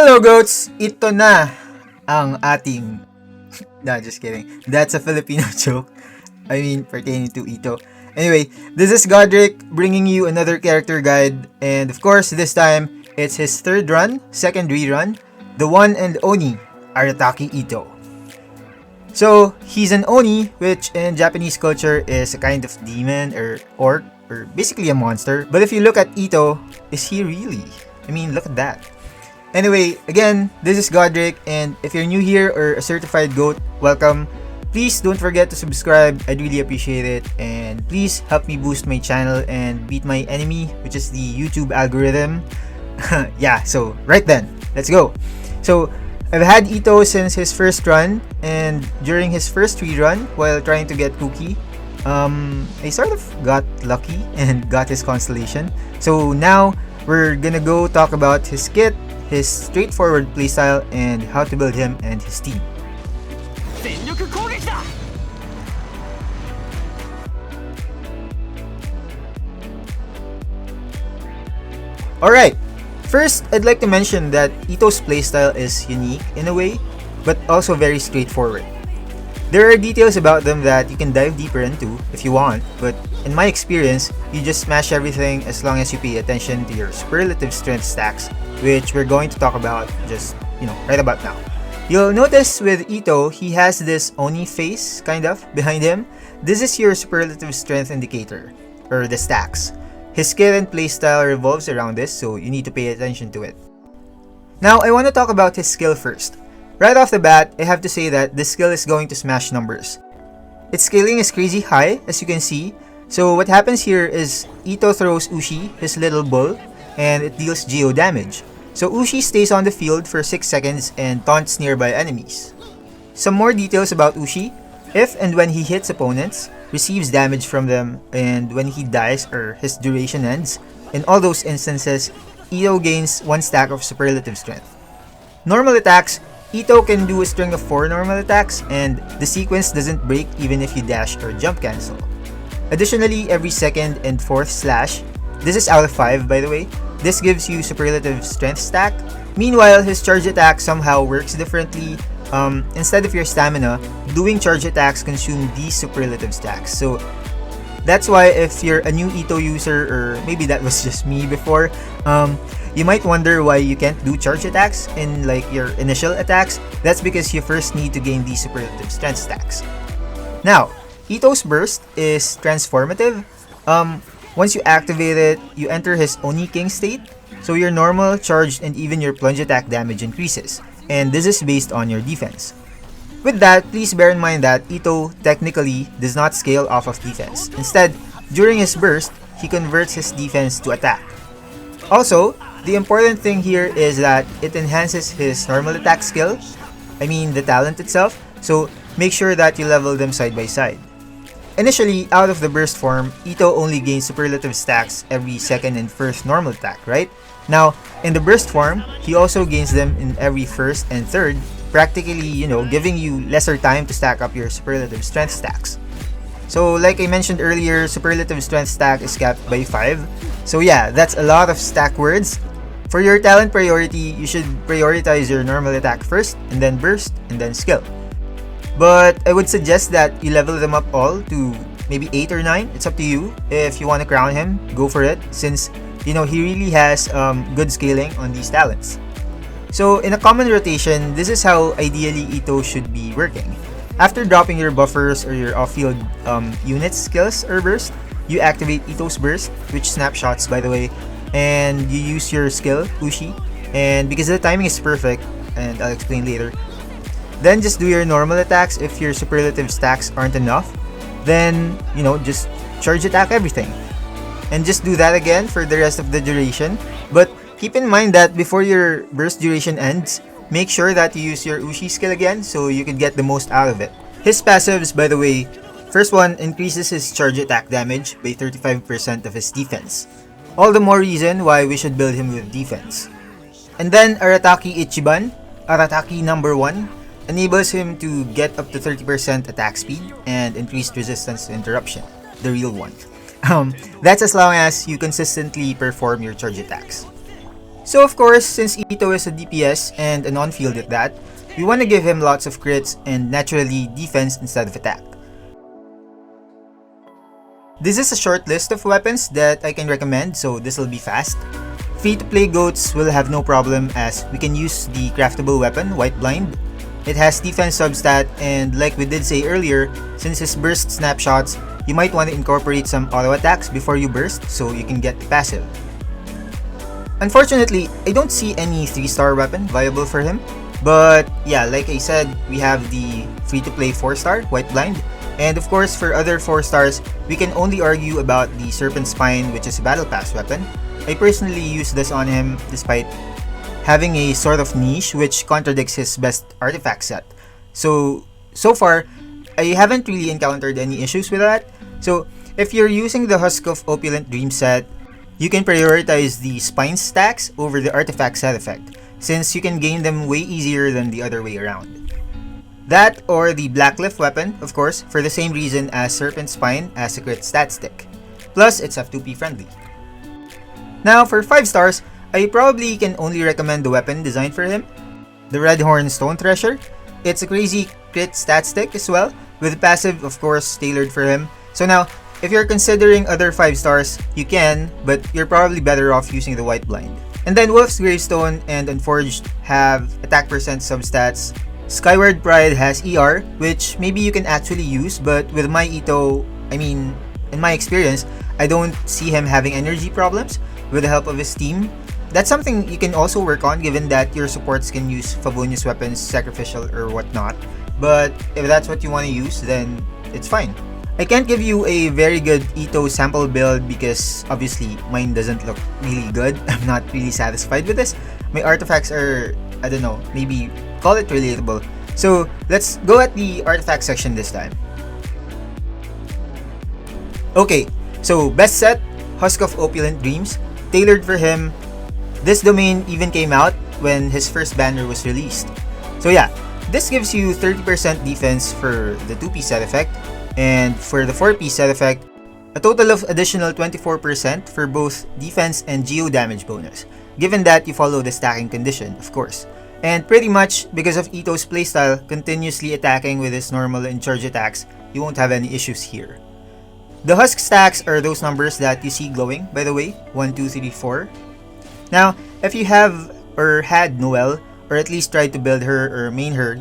Hello goats! Ito na ang ating... No, just kidding. That's a Filipino joke. I mean, pertaining to Itto. Anyway, this is Godric bringing you another character guide. And of course, this time, it's his second rerun, the one and only Arataki Itto. So, he's an Oni, which in Japanese culture is a kind of demon or orc, or basically a monster. But if you look at Itto, is he really? I mean, look at that. Anyway, again, this is Godric, and if you're new here or a certified GOAT, welcome. Please don't forget to subscribe, I'd really appreciate it, and please help me boost my channel and beat my enemy, which is the YouTube algorithm. Yeah, so right then, let's go. So, I've had Itto since his first run, and during his first rerun, while trying to get Cookie, I sort of got lucky and got his Constellation. So now, we're gonna go talk about his kit, his straightforward playstyle, and how to build him and his team. Alright, first I'd like to mention that Itto's playstyle is unique in a way, but also very straightforward. There are details about them that you can dive deeper into if you want, but in my experience, you just smash everything as long as you pay attention to your superlative strength stacks, which we're going to talk about just, right about now. You'll notice with Itto, he has this Oni face, kind of, behind him. This is your superlative strength indicator, or the stacks. His skill and playstyle revolves around this, so you need to pay attention to it. Now, I want to talk about his skill first. Right off the bat, I have to say that this skill is going to smash numbers. Its scaling is crazy high, as you can see. So what happens here is Itto throws Ushi, his little bull, and it deals geo damage. So Ushi stays on the field for 6 seconds and taunts nearby enemies. Some more details about Ushi: if and when he hits opponents, receives damage from them, and when he dies or his duration ends, in all those instances, Itto gains 1 stack of superlative strength. Normal attacks: Itto can do a string of 4 normal attacks, and the sequence doesn't break even if you dash or jump cancel. Additionally, every second and 4th slash, this is out of 5 by the way, this gives you superlative strength stack. Meanwhile, his charge attack somehow works differently. Instead of your stamina, doing charge attacks consume these superlative stacks. So that's why if you're a new Itto user, or maybe that was just me before, you might wonder why you can't do charge attacks in your initial attacks. That's because you first need to gain these superlative strength stacks. Now, Itto's burst is transformative. Once you activate it, you enter his Oni King state, so your normal, charged, and even your plunge attack damage increases, and this is based on your defense. With that, please bear in mind that Itto technically does not scale off of defense. Instead, during his burst, he converts his defense to attack. Also, the important thing here is that it enhances his normal attack skill, the talent itself, so make sure that you level them side by side. Initially, out of the burst form, Itto only gains superlative stacks every second and first normal attack, right? Now, in the burst form, he also gains them in every first and third, practically, giving you lesser time to stack up your superlative strength stacks. So, like I mentioned earlier, superlative strength stack is capped by 5. So yeah, that's a lot of stack words. For your talent priority, you should prioritize your normal attack first, and then burst, and then skill. But I would suggest that you level them up all to maybe 8 or 9. It's up to you. If you want to crown him, go for it, since he really has good scaling on these talents. So in a common rotation, this is how ideally Itto should be working. After dropping your buffers or your off-field units skills or burst, you activate Itto's burst, which snapshots by the way, and you use your skill, Ushi, and because the timing is perfect, and I'll explain later, then just do your normal attacks. If your superlative stacks aren't enough, then, just charge attack everything. And just do that again for the rest of the duration. But keep in mind that before your burst duration ends, make sure that you use your Ushi skill again so you can get the most out of it. His passives, by the way, first one increases his charge attack damage by 35% of his defense. All the more reason why we should build him with defense. And then Arataki Ichiban, Arataki number 1, enables him to get up to 30% attack speed and increased resistance to interruption, the real one. That's as long as you consistently perform your charge attacks. So of course, since Itto is a DPS and a non-field at that, we want to give him lots of crits and naturally defense instead of attack. This is a short list of weapons that I can recommend, so this will be fast. Free-to-play goats will have no problem as we can use the craftable weapon, White Blind. It has defense substat, and like we did say earlier, since his burst snapshots, you might want to incorporate some auto attacks before you burst so you can get the passive. Unfortunately, I don't see any 3-star weapon viable for him, but yeah, like I said, we have the free-to-play 4-star, White Blind, and of course for other 4 stars, we can only argue about the Serpent Spine, which is a battle pass weapon. I personally use this on him despite having a sort of niche which contradicts his best artifact set. So far, I haven't really encountered any issues with that. So if you're using the Husk of Opulent Dream set, you can prioritize the spine stacks over the artifact set effect, since you can gain them way easier than the other way around. That or the Blacklift weapon, of course, for the same reason as Serpent Spine as a crit stat stick. Plus, it's F2P friendly. Now, for 5 stars, I probably can only recommend the weapon designed for him, the Redhorn Stone Thresher. It's a crazy crit stat stick as well, with passive, of course, tailored for him. So now, if you're considering other 5 stars, you can, but you're probably better off using the White Blind. And then Wolf's Gravestone and Unforged have attack percent substats. Skyward Pride has ER, which maybe you can actually use, but with my Itto, in my experience, I don't see him having energy problems with the help of his team. That's something you can also work on given that your supports can use Favonius weapons, sacrificial or whatnot. But if that's what you want to use, then it's fine. I can't give you a very good Itto sample build because obviously mine doesn't look really good. I'm not really satisfied with this. My artifacts are, I don't know, maybe call it relatable. So let's go at the artifact section this time. Okay, so best set, Husk of Opulent Dreams, tailored for him. This domain even came out when his first banner was released. So yeah, this gives you 30% defense for the 2-piece set effect, and for the 4-piece set effect, a total of additional 24% for both defense and geo damage bonus, given that you follow the stacking condition, of course. And pretty much, because of Itto's playstyle, continuously attacking with his normal and charge attacks, you won't have any issues here. The Husk stacks are those numbers that you see glowing, by the way, 1, 2, 3, 4. Now, if you have or had Noelle, or at least tried to build her or main her,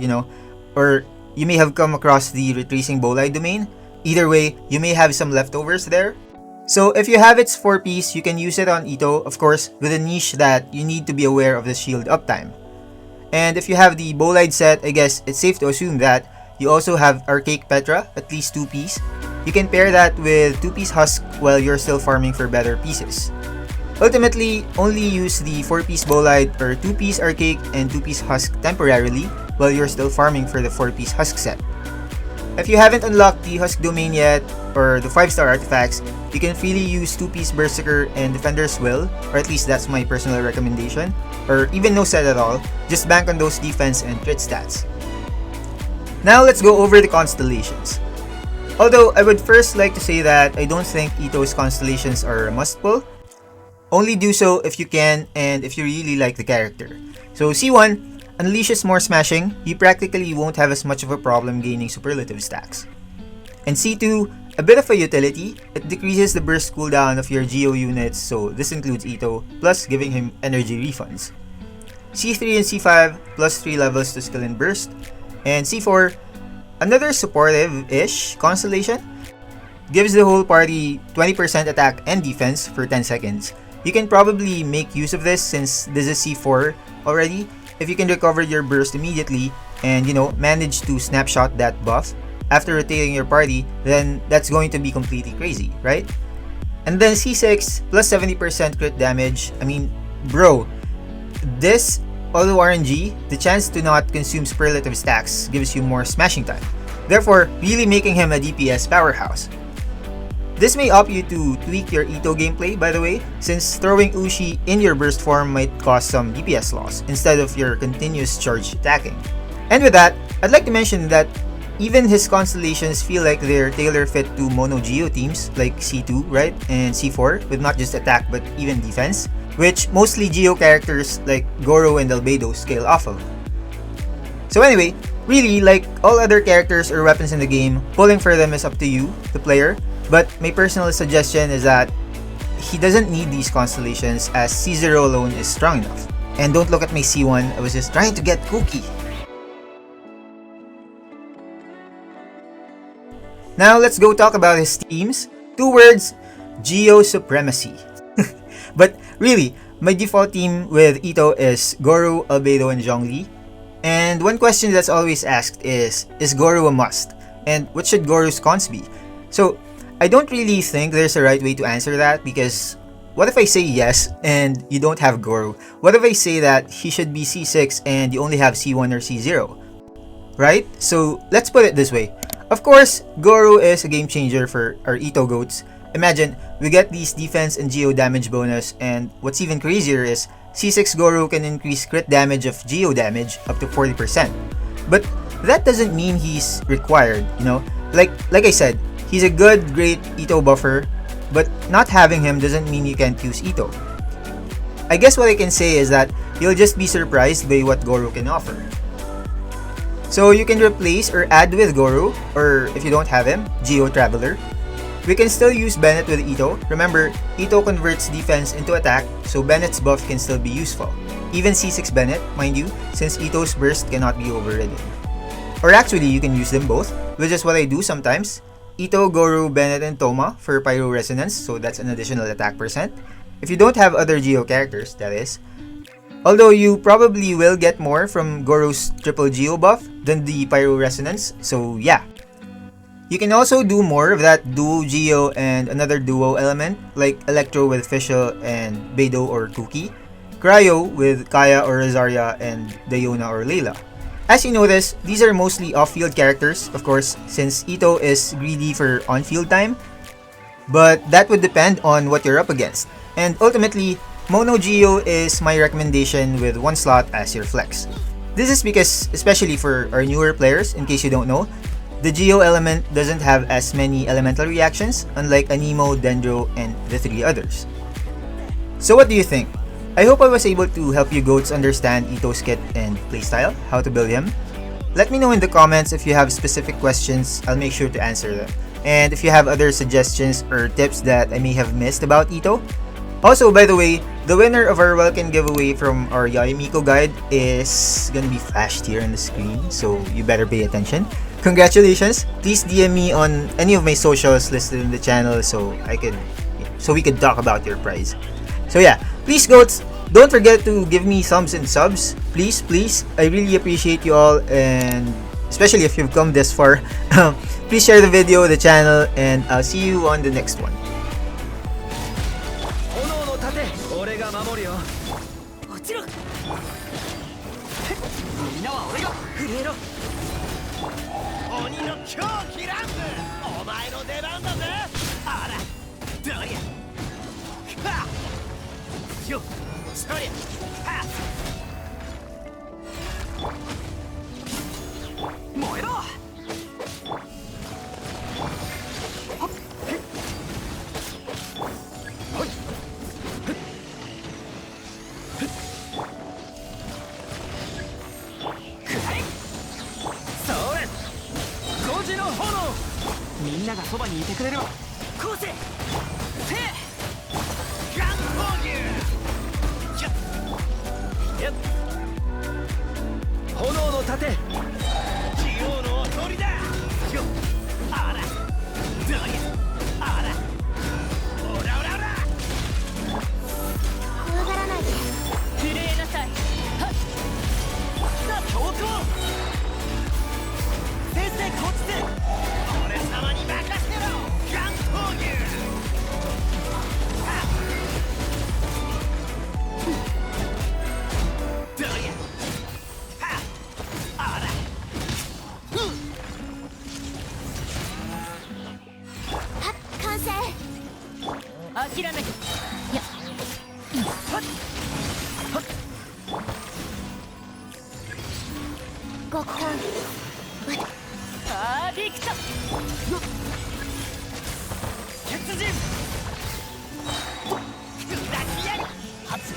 or you may have come across the Retracing Bolide domain, either way, you may have some leftovers there. So if you have its 4-piece, you can use it on Itto, of course, with a niche that you need to be aware of the shield uptime. And if you have the Bolide set, I guess it's safe to assume that you also have Archaic Petra, at least 2-piece. You can pair that with 2-piece Husk while you're still farming for better pieces. Ultimately, only use the 4-piece Bolide or 2-piece Archaic and 2-piece Husk temporarily while you're still farming for the 4-piece Husk set. If you haven't unlocked the Husk domain yet, or the 5-star artifacts, you can freely use 2-piece Berserker and Defender's Will, or at least that's my personal recommendation, or even no set at all, just bank on those defense and crit stats. Now let's go over the Constellations. Although I would first like to say that I don't think Itto's Constellations are a must-pull. Only do so if you can and if you really like the character. So C1 unleashes more smashing, you practically won't have as much of a problem gaining superlative stacks. And C2, a bit of a utility, it decreases the burst cooldown of your Geo units, so this includes Itto, plus giving him energy refunds. C3 and C5, plus 3 levels to skill and burst. And C4, another supportive-ish constellation, gives the whole party 20% attack and defense for 10 seconds. You can probably make use of this since this is C4 already. If you can recover your burst immediately and manage to snapshot that buff after rotating your party, then that's going to be completely crazy, right? And then C6 plus 70% crit damage. Bro, this auto RNG, the chance to not consume superlative stacks gives you more smashing time, therefore really making him a DPS powerhouse. This may opt you to tweak your Itto gameplay, by the way, since throwing Ushi in your burst form might cause some DPS loss instead of your continuous charge attacking. And with that, I'd like to mention that even his constellations feel like they're tailor-fit to mono Geo teams like C2, right, and C4 with not just attack but even defense, which mostly Geo characters like Gorou and Albedo scale off of. So anyway, really, like all other characters or weapons in the game, pulling for them is up to you, the player, but my personal suggestion is that he doesn't need these constellations as C0 alone is strong enough. And don't look at my C1, I was just trying to get cookie. Now let's go talk about his teams. 2 words, Geo supremacy. But really, my default team with Itto is Gorou, Albedo, and Zhongli. And one question that's always asked is Gorou a must? And what should Gorou's cons be? So, I don't really think there's a right way to answer that, because what if I say yes and you don't have Gorou? What if I say that he should be C6 and you only have C1 or C0? Right? So, let's put it this way. Of course, Gorou is a game changer for our Itto goats. Imagine, we get these defense and Geo damage bonus, and what's even crazier is C6 Gorou can increase crit damage of Geo damage up to 40%. But that doesn't mean he's required, you know? Like I said, he's a good, great Itto buffer, but not having him doesn't mean you can't use Itto. I guess what I can say is that you'll just be surprised by what Gorou can offer. So you can replace or add with Gorou, or if you don't have him, Geo Traveler. We can still use Bennett with Itto. Remember, Itto converts defense into attack, so Bennett's buff can still be useful. Even C6 Bennett, mind you, since Itto's burst cannot be overridden. Or actually, you can use them both, which is what I do sometimes. Itto, Gorou, Bennett, and Thoma for Pyro Resonance, so that's an additional attack percent. If you don't have other Geo characters, that is. Although you probably will get more from Gorou's triple Geo buff than the Pyro Resonance, so yeah. You can also do more of that duo Geo and another duo element, like Electro with Fischl and Beidou or Kuki, Cryo with Kaya or Rosaria and Diona or Layla. As you notice, these are mostly off-field characters, of course, since Itto is greedy for on-field time, but that would depend on what you're up against. And ultimately, Mono Geo is my recommendation with 1 slot as your flex. This is because, especially for our newer players, in case you don't know, the Geo element doesn't have as many elemental reactions, unlike Anemo, Dendro, and the 3 others. So what do you think? I hope I was able to help you goats understand Itto's kit and playstyle, how to build him. Let me know in the comments if you have specific questions, I'll make sure to answer them. And if you have other suggestions or tips that I may have missed about Itto. Also, by the way, the winner of our Welkin giveaway from our Yayamiko guide is gonna be flashed here on the screen, so you better pay attention. Congratulations! Please DM me on any of my socials listed in the channel so we could talk about your prize. So yeah, please goats, don't forget to give me thumbs and subs. Please, I really appreciate you all, and especially if you've come this far. Please share the video, the channel, and I'll see you on the next one.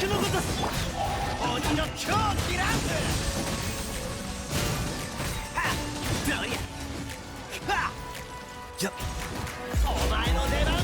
のごとし鬼の狂気ランプ。はっどりゃはっお前の出番